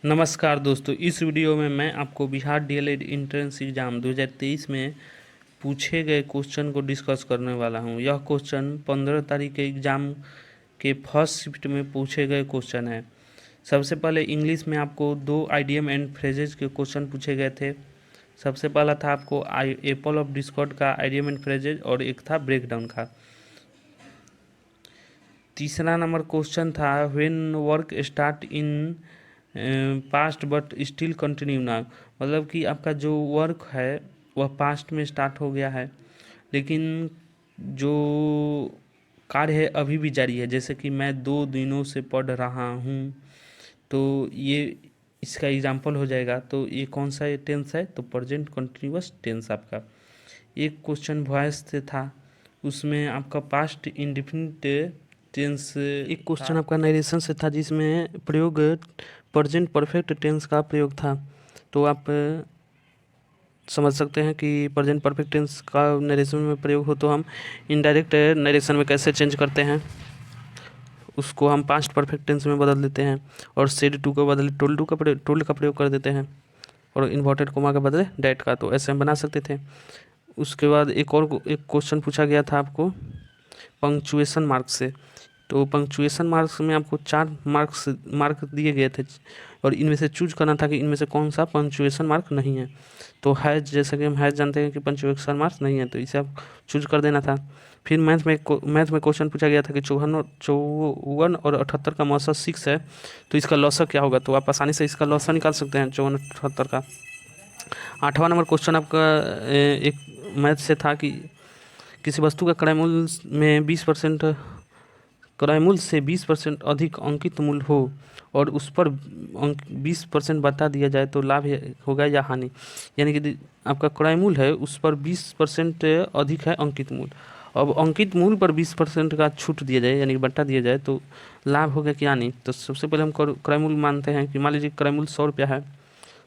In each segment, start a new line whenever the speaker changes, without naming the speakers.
नमस्कार दोस्तों, इस वीडियो में मैं आपको बिहार डीएलएड एंट्रेंस एग्ज़ाम 2023 में पूछे गए क्वेश्चन को डिस्कस करने वाला हूं। यह क्वेश्चन 15 तारीख के एग्ज़ाम के फर्स्ट शिफ्ट में पूछे गए क्वेश्चन है। सबसे पहले इंग्लिश में आपको 2 आइडियम एंड फ्रेजेज के क्वेश्चन पूछे गए थे। सबसे पहला था आपको एप्पल ऑफ डिस्कॉर्ड का आइडियम एंड फ्रेजेज और एक था ब्रेकडाउन का। तीसरा नंबर क्वेश्चन था when work start in past but still continue now, मतलब कि आपका जो वर्क है वह पास्ट में स्टार्ट हो गया है लेकिन जो कार्य है अभी भी जारी है। जैसे कि मैं 2 दिनों से पढ़ रहा हूँ, तो ये इसका एग्जाम्पल हो जाएगा। तो ये कौन सा टेंस है? तो प्रेजेंट कंटिन्यूअस टेंस आपका। एक क्वेश्चन वॉइस से था, उसमें आपका पास्ट इंडेफिनिट टेंस। एक क्वेश्चन आपका नरेशन से था जिसमें प्रयोग प्रेजेंट परफेक्ट टेंस का प्रयोग था। तो आप समझ सकते हैं कि प्रेजेंट परफेक्ट टेंस का नरेशन में प्रयोग हो तो हम इनडायरेक्ट नरेशन में कैसे चेंज करते हैं, उसको हम पास्ट परफेक्ट टेंस में बदल देते हैं और सेड टू को बदले टोल्ड का प्रयोग कर देते हैं और इन्वर्टेड कोमा के बदले डैट का। तो ऐसे हम बना सकते थे। उसके बाद एक क्वेश्चन पूछा गया था आपको पंक्चुएशन मार्क से। तो पंक्चुएशन मार्क्स में आपको 4 मार्क दिए गए थे और इनमें से चूज करना था कि इनमें से कौन सा पंक्चुएशन मार्क नहीं है। तो हैज, जैसा कि हम हैज जानते हैं कि पंक्चुएशन मार्क्स नहीं है, तो इसे आप चूज कर देना था। फिर मैथ में क्वेश्चन पूछा गया था कि 54 और 78 का मौसा 6 है, तो इसका लॉसा क्या होगा। तो आप आसानी से इसका लॉसा निकाल सकते हैं 54-78 का। 8वां नंबर क्वेश्चन आपका एक मैथ से था कि किसी वस्तु का क्रय मूल्य में 20% क्रय मूल्य से 20% अधिक अंकित मूल्य हो और उस पर 20% बता दिया जाए तो लाभ होगा या हानि। यानी कि आपका क्रय मूल्य है, उस पर 20% अधिक है अंकित मूल्य। अब अंकित मूल्य पर 20% का छूट दिया जाए यानी कि बट्टा दिया जाए तो लाभ होगा कि हानि। तो सबसे पहले हम क्रय मूल्य मानते हैं कि मान लीजिए क्रय मूल्य 100 रुपया है,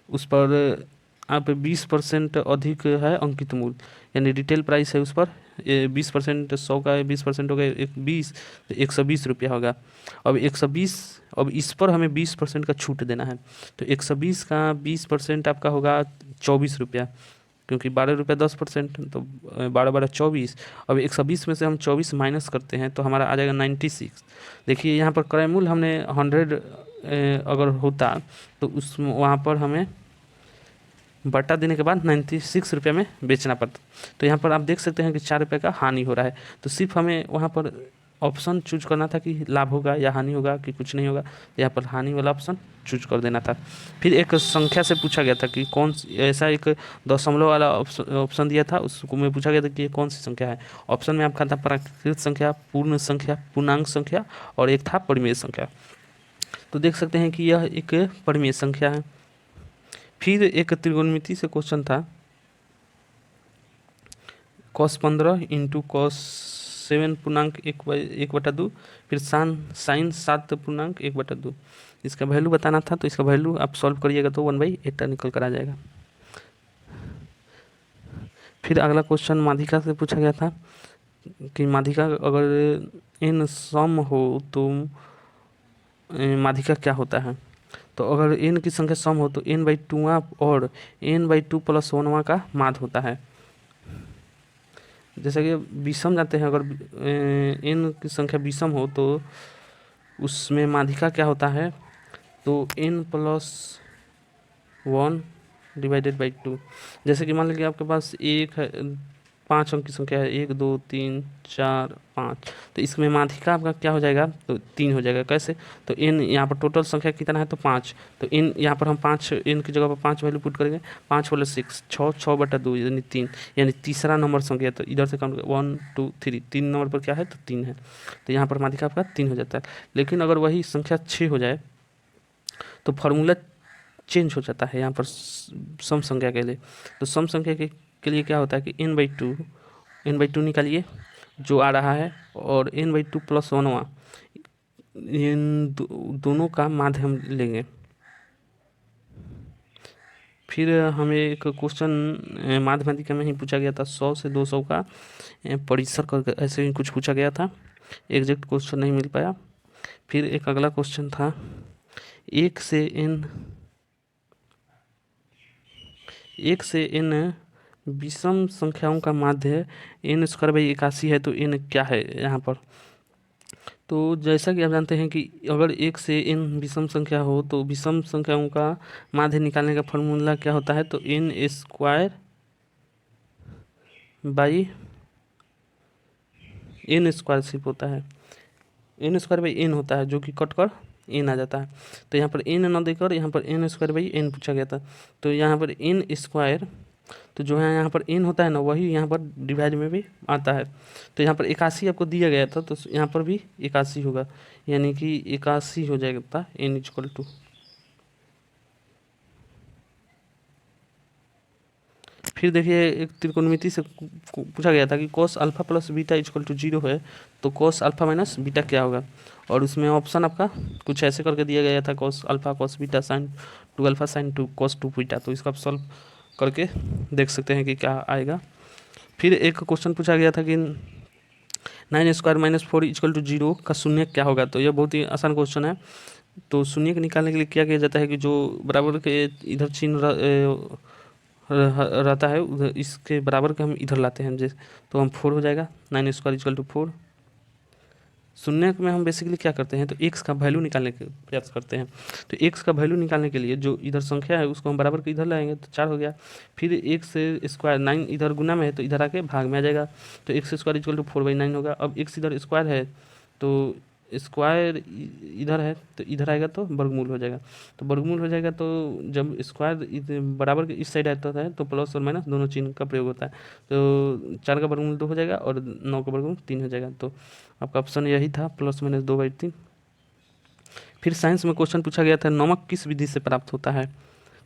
उस पर आप 20% अधिक है अंकित मूल्य यानी रिटेल प्राइस है, उस पर 20%, 100 का 20% हो गया 20, तो 120 रुपया होगा। अब 120, अब इस पर हमें 20% का छूट देना है, तो 120 का 20% आपका होगा 24 रुपया, क्योंकि 12 रुपया 10%, तो 12-12-24। अब 120 में से हम 24 माइनस करते हैं तो हमारा आ जाएगा 96। देखिए यहाँ पर क्रय मूल्य हमने 100 अगर होता तो उस वहाँ पर हमें बट्टा देने के बाद 96 रुपये में बेचना पड़ता। तो यहाँ पर आप देख सकते हैं कि 4 रुपये का हानि हो रहा है। तो सिर्फ हमें वहाँ पर ऑप्शन चूज करना था कि लाभ होगा या हानि होगा कि कुछ नहीं होगा। यहाँ पर हानि वाला ऑप्शन चूज कर देना था। फिर एक संख्या से पूछा गया था कि कौन ऐसा एक दशमलव वाला ऑप्शन दिया था, उसको में पूछा गया था कि ये कौन सी संख्या है। ऑप्शन में आपका था प्राकृत संख्या, पूर्ण संख्या, पूर्णांक संख्या और एक था परिमेय संख्या। तो देख सकते हैं कि यह एक परिमेय संख्या है। फिर एक त्रिकोणमिति से क्वेश्चन था cos 15 इंटू cos 7 पूर्णांक 1/2, फिर साइन 7 पूर्णांक 1/2। इसका वैल्यू बताना था, तो इसका वैल्यू आप सॉल्व करिएगा तो 1/8 निकल कर आ जाएगा। फिर अगला क्वेश्चन माध्यिका से पूछा गया था कि माध्यिका अगर n सम हो तो माध्यिका क्या होता है। तो अगर n की संख्या सम हो तो n/2 और n/2 + 1 का माध्य होता है। जैसे कि विषम जाते हैं, अगर n की संख्या विषम हो तो उसमें माध्यिका क्या होता है, तो n + 1 / 2। जैसे कि मान लीजिए आपके पास एक है, 5 अंक की संख्या है, 1 2 3 4 5, तो इसमें माध्यिका आपका क्या हो जाएगा, तो 3 हो जाएगा। कैसे? तो n यहाँ पर टोटल संख्या कितना है, तो 5, तो n यहाँ पर हम 5, n की जगह पर 5 वैल्यू पुट करेंगे। 5 + 6 6 6/2 यानी 3, यानी तीसरा नंबर संख्या। तो इधर से काउंट 1 2 3, 3 नंबर पर क्या है, तो 3 है। तो यहाँ पर माध्यिका आपका 3 हो जाता है। लेकिन अगर वही संख्या 6 हो जाए तो फॉर्मूला चेंज हो जाता है यहाँ पर सम संख्या के लिए। तो सम संख्या के लिए क्या होता है कि n/2 निकालिए जो आ रहा है, और n/2 + 1 इन दोनों का माध्य हम लेंगे। फिर हमें एक क्वेश्चन माध्यमिका में ही पूछा गया था 100 से 200 का परिसर कर, ऐसे ही कुछ पूछा गया था, एग्जैक्ट क्वेश्चन नहीं मिल पाया। फिर एक अगला क्वेश्चन था 1 से n 1 से n विषम संख्याओं का माध्य n स्क्वायर बाई 81 है, तो n क्या है यहाँ पर? तो जैसा कि आप जानते हैं कि अगर 1 से n विषम संख्या हो तो विषम संख्याओं का माध्य निकालने का फॉर्मूला क्या होता है? तो n square by n square सिर्फ होता है, n स्क्वायर बाई n होता है, जो कि कट कर n आ जाता है। तो यहाँ पर n न देकर यहाँ पर n स्क्वायर बाई n पूछा गया था। तो यहाँ पर n स्क्वायर, तो जो है यहाँ पर n होता है ना, वही यहाँ पर डिवाइड में भी आता है। तो यहाँ पर 81 आपको दिया गया था, तो यहाँ पर भी 81 होगा, यानी कि 81 हो जाएगा n इक्वल टू। फिर देखिए एक त्रिकोणमिति से पूछा गया था कि cos alpha plus beta equal to 0 है, तो cos अल्फा माइनस बीटा क्या होगा? और उसमें ऑप्शन आपका कुछ ऐसे करके दिया गया था, cos alpha cos beta sine 2 alpha sign 2 cos 2 beta. तो इसका आप सॉल्व करके देख सकते हैं कि क्या आएगा। फिर एक क्वेश्चन पूछा गया था कि 9 स्क्वायर माइनस 4 इक्वल टू 0 का शून्य क्या होगा? तो यह बहुत ही आसान क्वेश्चन है। तो शून्य को निकालने के लिए क्या किया जाता है कि जो बराबर के इधर चिन्ह रहता है उधर, इसके बराबर का हम इधर लाते हैं, जैसे तो हम 4 हो जाएगा, 9 स्क्वायर इक्वल टू 4। शून्य में हम बेसिकली क्या करते हैं, तो x का वैल्यू निकालने का प्रयास करते हैं। तो x का वैल्यू निकालने के लिए जो इधर संख्या है उसको हम बराबर के इधर लाएंगे, तो 4 हो गया। फिर x से स्क्वायर 9 इधर गुना में है, तो इधर आके भाग में आ जाएगा, तो x स्क्वायर इक्वल टू 4/9 होगा। अब x इधर स्क्वायर है, तो स्क्वायर इधर है, तो इधर आएगा तो वर्गमूल हो जाएगा। तो वर्गमूल हो जाएगा, तो जब स्क्वायर बराबर के इस साइड आता है तो प्लस और माइनस दोनों चिन्ह का प्रयोग होता है। तो 4 का वर्गमूल 2 हो जाएगा और 9 का वर्गमूल 3 हो जाएगा। तो आपका ऑप्शन यही था, प्लस माइनस 2/3। फिर साइंस में क्वेश्चन पूछा गया था, नमक किस विधि से प्राप्त होता है?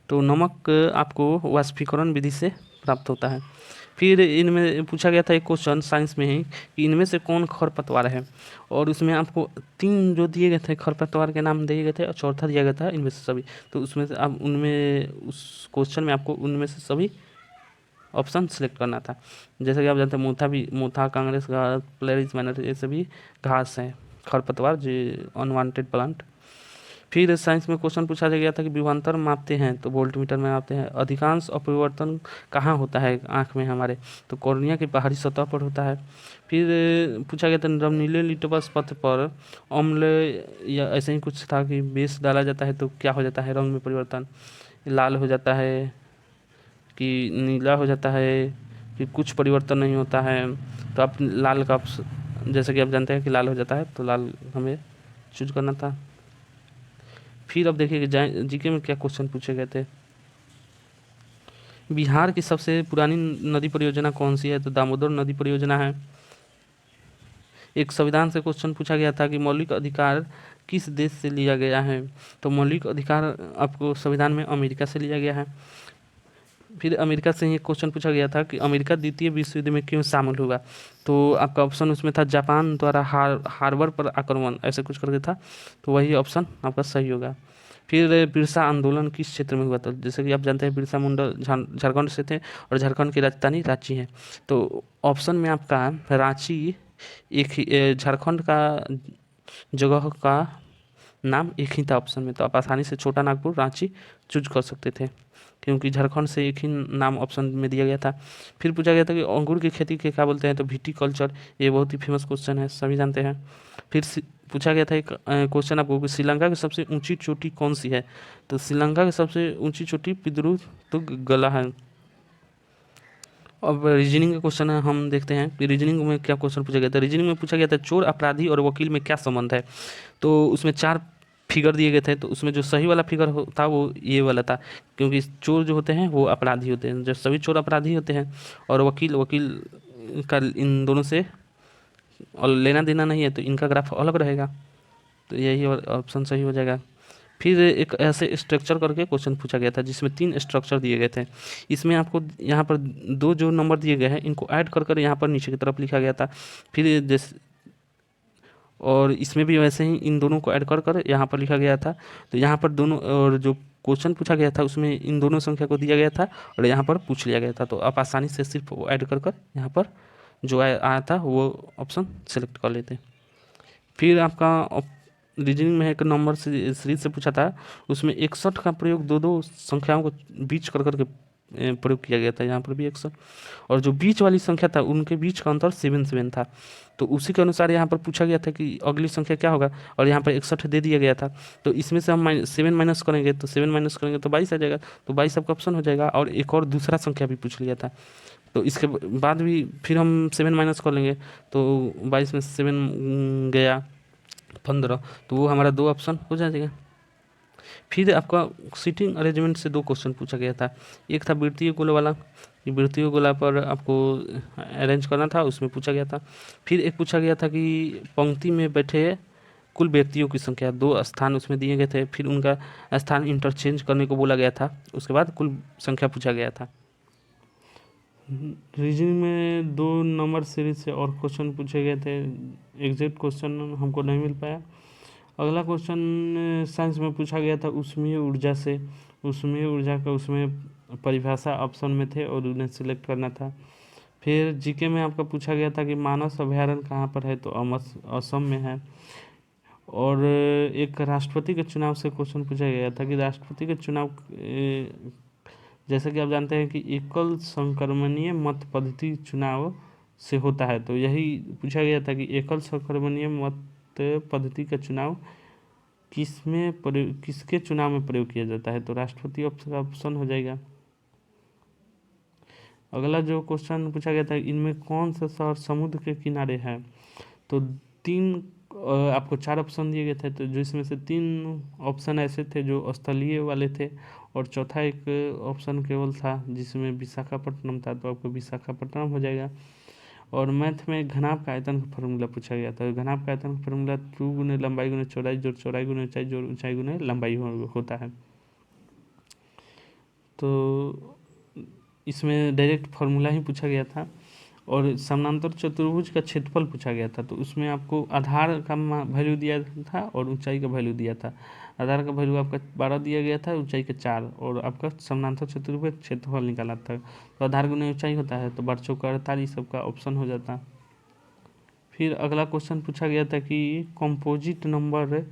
तो नमक आपको वाष्पीकरण विधि से प्राप्त होता है। फिर इनमें पूछा गया था एक क्वेश्चन साइंस में ही कि इनमें से कौन खरपतवार है, और उसमें आपको 3 जो दिए गए थे खरपतवार के नाम दिए गए थे और चौथा दिया गया था इनमें से सभी। तो उसमें से आप उनमें उस क्वेश्चन में आपको उनमें से सभी ऑप्शन सेलेक्ट करना था। जैसे कि आप जानते हैं मोथा कांग्रेस घास प्लेरिस मैनर, ये सभी घास हैं खरपतवार जो अनवांटेड प्लांट। फिर साइंस में क्वेश्चन पूछा गया था कि विभवांतर मापते हैं तो वोल्टमीटर में मापते हैं। अधिकांश अपरिवर्तन कहाँ होता है आँख में हमारे? तो कॉर्निया की बाहरी सतह पर होता है। फिर पूछा गया था जब नीले लिटमस पथ पर अम्ल या ऐसे ही कुछ था कि बेस डाला जाता है तो क्या हो जाता है रंग में परिवर्तन? लाल हो जाता है कि नीला हो जाता है कि कुछ परिवर्तन नहीं होता है? तो आप लाल का जैसे कि आप जानते हैं कि लाल हो जाता है, तो लाल हमें चूज करना था। फिर अब देखिए कि जीके में क्या क्वेश्चन पूछे गए थे। बिहार की सबसे पुरानी नदी परियोजना कौन सी है? तो दामोदर नदी परियोजना है। एक संविधान से क्वेश्चन पूछा गया था कि मौलिक अधिकार किस देश से लिया गया है? तो मौलिक अधिकार आपको संविधान में अमेरिका से लिया गया है। फिर अमेरिका से ही एक क्वेश्चन पूछा गया था कि अमेरिका द्वितीय विश्व युद्ध में क्यों शामिल हुआ? तो आपका ऑप्शन उसमें था जापान द्वारा हार्बर पर आक्रमण, ऐसे कुछ करके था, तो वही ऑप्शन आपका सही होगा। फिर बिरसा आंदोलन किस क्षेत्र में हुआ था? जैसे कि आप जानते हैं बिरसा मुंडा झारखंड से थे और झारखंड की राजधानी रांची है। तो ऑप्शन में आपका रांची एक ही झारखंड का जगह का नाम एक ही था ऑप्शन में, तो आप आसानी से छोटा नागपुर रांची चूज कर सकते थे क्योंकि झारखंड से एक ही नाम ऑप्शन में दिया गया था। फिर पूछा गया था कि अंगूर की खेती के क्या बोलते हैं? तो विटीकल्चर, ये बहुत ही फेमस क्वेश्चन है, सभी जानते हैं। फिर पूछा गया था एक क्वेश्चन आपको कि श्रीलंका की सबसे ऊंची चोटी कौन सी है? तो श्रीलंका की सबसे ऊंची चोटी पिद्रू तो गला है। अब रीजनिंग का क्वेश्चन है, हम देखते हैं कि रीजनिंग में क्या क्वेश्चन पूछा गया था। रीजनिंग में पूछा गया था चोर अपराधी और वकील में क्या संबंध है? तो उसमें 4 फिगर दिए गए थे, तो उसमें जो सही वाला फिगर था वो ये वाला था, क्योंकि चोर जो होते हैं वो अपराधी होते हैं, जब सभी चोर अपराधी होते हैं और वकील वकील का इन दोनों से और लेना देना नहीं है, तो इनका ग्राफ अलग रहेगा, तो यही ऑप्शन सही हो जाएगा। फिर एक ऐसे स्ट्रक्चर करके क्वेश्चन पूछा गया था जिसमें 3 स्ट्रक्चर दिए गए थे। इसमें आपको यहाँ पर 2 जो नंबर दिए गए हैं इनको ऐड कर कर यहाँ पर नीचे की तरफ लिखा गया था। फिर जैसे और इसमें भी वैसे ही इन दोनों को ऐड कर कर यहाँ पर लिखा गया था। तो यहाँ पर दोनों और जो क्वेश्चन पूछा गया था उसमें इन दोनों संख्या को दिया गया था और यहाँ पर पूछ लिया गया था, तो आप आसानी से सिर्फ वो ऐड कर कर यहाँ पर जो आया था वो ऑप्शन सेलेक्ट कर लेते। फिर आपका रीजनिंग में एक नंबर सीरीज से पूछा था, उसमें 61 का प्रयोग दो संख्याओं को बीच कर करके प्रयोग किया गया था, यहाँ पर भी 100। और जो बीच वाली संख्या था उनके बीच का अंतर 7 था। तो उसी के अनुसार यहाँ पर पूछा गया था कि अगली संख्या क्या होगा, और यहाँ पर 61 दे दिया गया था। तो इसमें से हम 7 माइनस करेंगे, तो 7 माइनस करेंगे तो 22 आ जाएगा। तो 22 आपका ऑप्शन हो जाएगा। और एक और दूसरा संख्या भी पूछ लिया था, तो इसके बाद भी फिर हम 7 माइनस कर लेंगे, तो 22 में 7 गया 15, तो वो हमारा 2 ऑप्शन हो जाएगा। फिर आपका सीटिंग अरेंजमेंट से 2 क्वेश्चन पूछा गया था। एक था वृत्तीय गोल वाला, कि वृत्तीय गोला पर आपको अरेंज करना था, उसमें पूछा गया था। फिर एक पूछा गया था कि पंक्ति में बैठे कुल व्यक्तियों की संख्या, 2 स्थान उसमें दिए गए थे, फिर उनका स्थान इंटरचेंज करने को बोला गया था। उसके बाद कुल संख्या पूछा गया था। रीजनिंग में 2 नंबर सीरीज से और क्वेश्चन पूछे गए थे, एग्जैक्ट क्वेश्चन हमको नहीं मिल पाया। अगला क्वेश्चन साइंस में पूछा गया था ऊष्मीय ऊर्जा से। ऊष्मीय ऊर्जा का उसमें परिभाषा ऑप्शन में थे और उन्हें सिलेक्ट करना था। फिर जीके में आपका पूछा गया था कि मानस अभयारण्य कहाँ पर है, तो असम में है। और एक राष्ट्रपति के चुनाव से क्वेश्चन पूछा गया था कि राष्ट्रपति के चुनाव, जैसा कि आप जानते हैं कि एकल संक्रमणीय मत पद्धति चुनाव से होता है, तो यही पूछा गया था कि एकल संक्रमणीय मत पद्धति का चुनाव किसके चुनाव में प्रयोग किया जाता है, तो राष्ट्रपति ऑप्शन हो जाएगा। अगला जो क्वेश्चन पूछा गया था, इनमें कौन सा शहर समुद्र के किनारे है, तो 3 आपको 4 ऑप्शन दिए गए थे, तो जिसमें से 3 ऑप्शन ऐसे थे जो स्थलीय वाले थे, और चौथा एक ऑप्शन केवल था जिसमें विशाखापट्टनम था, तो आपको विशाखापट्टनम हो जाएगा। और मैथ में घनाभ का आयतन का फॉर्मूला पूछा गया था। घनाभ का आयतन का फॉर्मूला 2 गुने लंबाई गुने चौड़ाई जोड़ चौड़ाई गुने ऊंचाई जोड़ ऊंचाई गुने लंबाई होता है। तो इसमें डायरेक्ट फार्मूला ही पूछा गया था। और समानांतर चतुर्भुज का क्षेत्रफल पूछा गया था, तो उसमें आपको आधार का वैल्यू दिया था और ऊंचाई का वैल्यू दिया था। आधार का वैल्यू आपका 12 दिया गया था, ऊंचाई का 4, और आपका समानांतर चतुर्भुज क्षेत्रफल निकाला था। तो आधार गुना ऊंचाई होता है, तो 12 चौका 48 सबका ऑप्शन हो जाता। फिर अगला क्वेश्चन पूछा गया था कि कंपोजिट नंबर,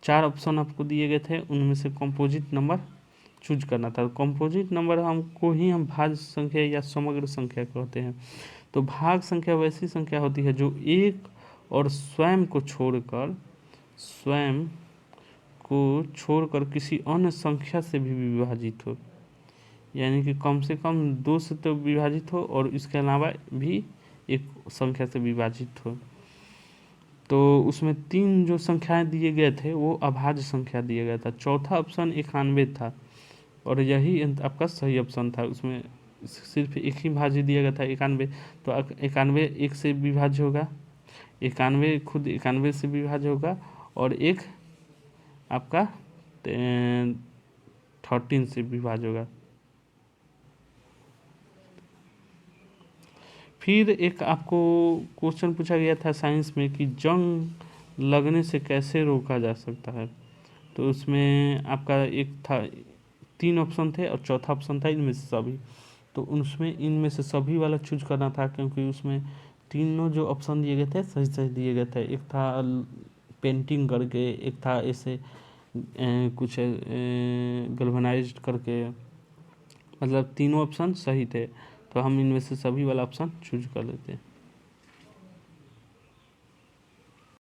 4 ऑप्शन आपको दिए गए थे, उनमें से कंपोजिट नंबर चूज करना था। कंपोजिट नंबर हम भाज्य संख्या या समग्र संख्या कहते हैं। तो भाग संख्या वैसी संख्या होती है जो एक और स्वयं को छोड़कर किसी अन्य संख्या से भी विभाजित हो, यानी कि कम से कम 2 से तो विभाजित हो और इसके अलावा भी एक संख्या से विभाजित हो। तो उसमें 3 जो संख्याएं दिए गए थे वो अभाज्य संख्या दिया गया था। चौथा ऑप्शन 91 था, और यही आपका सही ऑप्शन था। उसमें सिर्फ एक ही भाज्य दिया गया था 91, तो 91 1 से विभाज्य होगा, 91 खुद 91 से विभाज्य होगा, और एक आपका 13 से विभाज्य होगा। फिर एक आपको क्वेश्चन पूछा गया था साइंस में कि जंग लगने से कैसे रोका जा सकता है, तो उसमें आपका एक था 3 ऑप्शन थे और चौथा ऑप्शन था इनमें से सभी। तो उसमें इनमें से सभी वाला चूज करना था, क्योंकि उसमें तीनों जो ऑप्शन दिए गए थे सही सही दिए गए थे। एक था पेंटिंग करके, एक था ऐसे कुछ गल्वनाइज्ड करके, मतलब तीनों ऑप्शन सही थे। तो हम इनमें से सभी वाला ऑप्शन चूज कर लेते हैं।